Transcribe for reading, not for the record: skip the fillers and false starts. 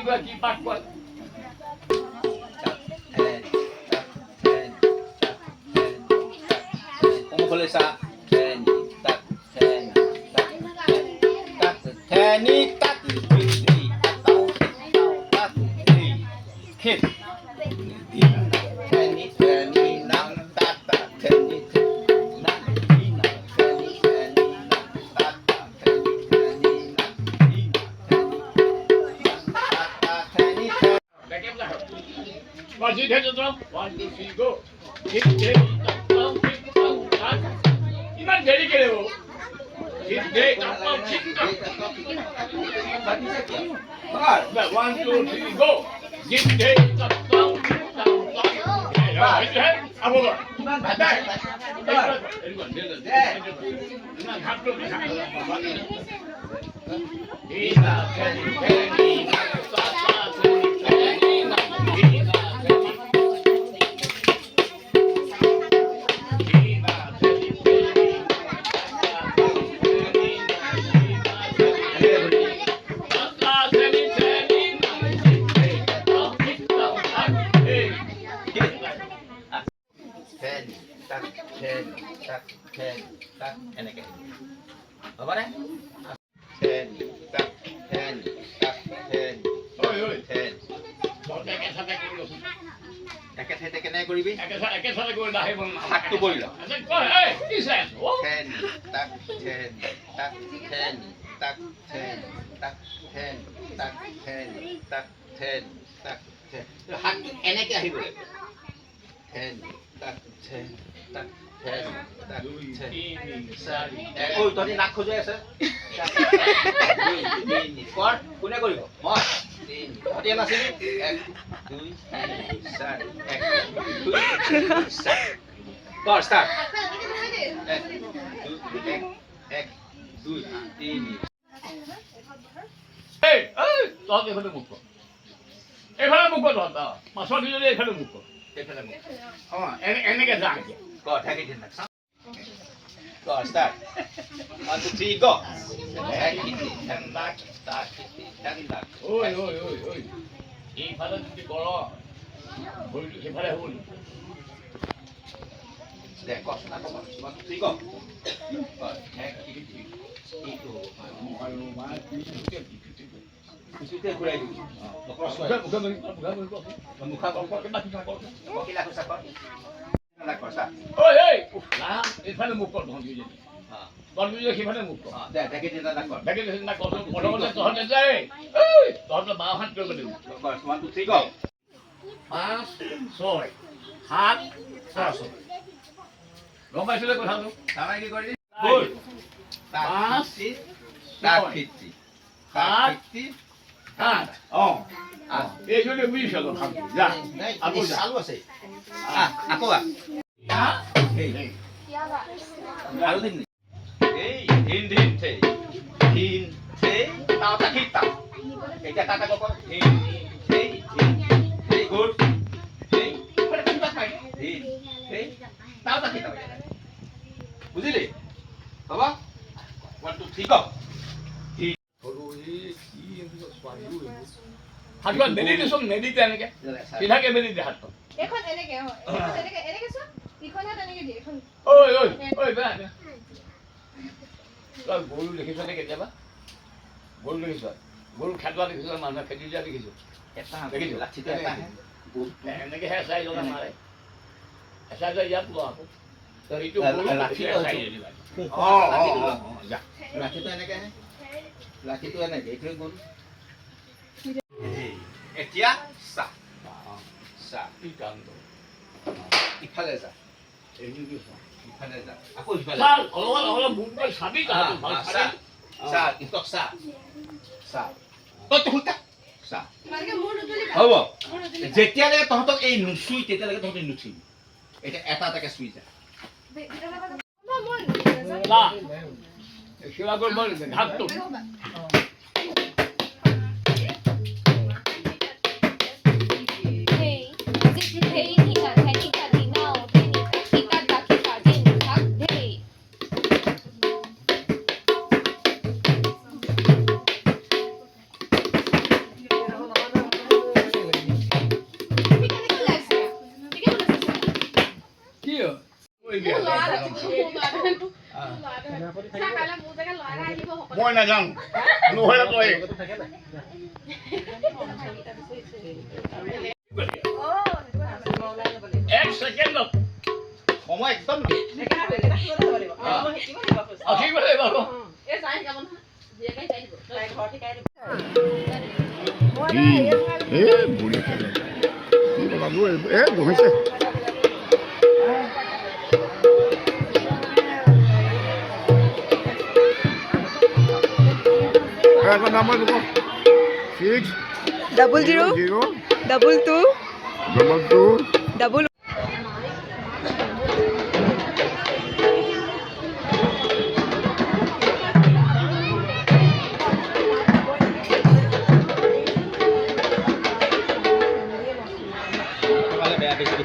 কি পাঠ কয় Boleh sa Teni tak Teni tak Kit Teni nam tata Teni nam ina Teni nam tata Teni nam ina tata Teni দেখেন না বাজি ধরে দাও 1 2 3 গো ঠিক ঠিক ইমান দেরি করে ও ঠিক ঠিক তাও ঠিক না 1 2 3 গো ঠিক ঠিক তাও আবো বাদা এরকম দিল না ঘাটলো ইনা খেলি খেলি tak enak ya apa deh ten tak oi oi ten বড়টা কে সাথে করলো একে সাথে কেনে কৰিবি একে সাথে করে দাহে বল না হাতটো বইল আচ্ছা কই এই কি স্যার ও ten tak ten tak ten tak ten tak ten tak ten tak ten tak ten হাত এনেকে আহিব ten tak ten tak ten tak ten ঐ তহঁতি নাক খজুৱাই আছে কৰ কোনে কৰিব মই তহঁতি নাছিলি 1 2 3 4 1 2 3 কৰ ষ্টাৰ্ট 1 2 3 এই এই তহঁত এখানে মুখ কৰ এখানে মুখ কৰ তহঁত মাছৰ দিলে এখানে মুখ কৰ এইফালে মোক এনেকে যা আগে কৰ থাকি দিন কৰ ষ্টাৰ্ট 1 2 3 go এক কিটি ঠান্ডাক তাক কিটি ঠান্ডাক ওই ওই ওই ওই এইফালে যদি কৰ ভৰিটো সেইফালে হ'ল দে কৰ না কৰ 1 2 3 go কৰ এক কিটি এইটো আৰু মাছ পিছতে কিছুতে ঘূৰাই দিবি ক্ৰছ কৰ মুখা বকিলা কৈছা কৰ না কৰ ষ্টাৰ্ট ওই এই না এইফালে মুখ কর ধন দিয়ে বলবি সেইফালে মুখ কর দে থাকি দিন না কৰ দেখে না কত বড় তহঁতে যায় এই তহঁতে বাও হাত কৰিব দিব কৰ 1 2 3 go 5 6 7 6 গম পাইছিলে কথাটো তামাই কি কৰিলি গ'ল তাক ফিফটি তাক ফিফটি অ এই যদি বুঝিছ তো খাম যা আকৌ চালু আছে আকৌ আৰু দিন এই দিন দিন থে তাও তাকি তা এটা কাটা কো দিন থে গুড দিন পরে কি বাত পাই দিন থে তাও তাকি তা বুঝিলি বাবা 1 2 3 গো হাতখন মেলি দিছোন মেলিতে এনেকে চিধাকে মেলি দে হাতখন এখন এনেকে এনেকে চোন ইখন হাত এনেকে দি এখন ওই ওই ওই বেয়া তই গৰু দেখিছ নে কেতিয়াবা গৰু দেখিছ গৰু খেদোৱা দেখিছ মানুহে খেদি দিয়া দেখিছ এটা দেখিছ লাঠিতে এটা এনেকে হেঁচাই জ্বলা মাৰে হেঁচাই যোৱা ইয়াত লোৱা আকৌ তই এইটো লাঠি যা লাঠিটো এনেকে লাঠিটো এনেকে এইটোৱে গ'ল এতিয়া চা চা কি কাণ্ড ইফালে যা এইটো ইফালে যা আকৌ ইফালে চাল অলপ অলপ বুক কৰি চাবি তাহাঁতো ভাল চা চা ইহঁতক চা চা তই হুলকা চা মাৰকে মোৰ নুতুলি হ'ব মোৰ নুতুলি যেতিয়ালৈকে তহঁতক এই নুচুই তেতিয়ালৈকে তহঁতে নুচুবি এতিয়া এটা এটাকে চুই যা মোৰ নুতুলি না সেৱা কৰিব ঘাটটো মই নাযাওঁ নহ'লে তই এক ছেকেণ্ডত সময় একদম ঠিক আছে বাৰু বুঢ়ী বহিছে নাম্বাৰ দিব 6002222 বেয়া বেছি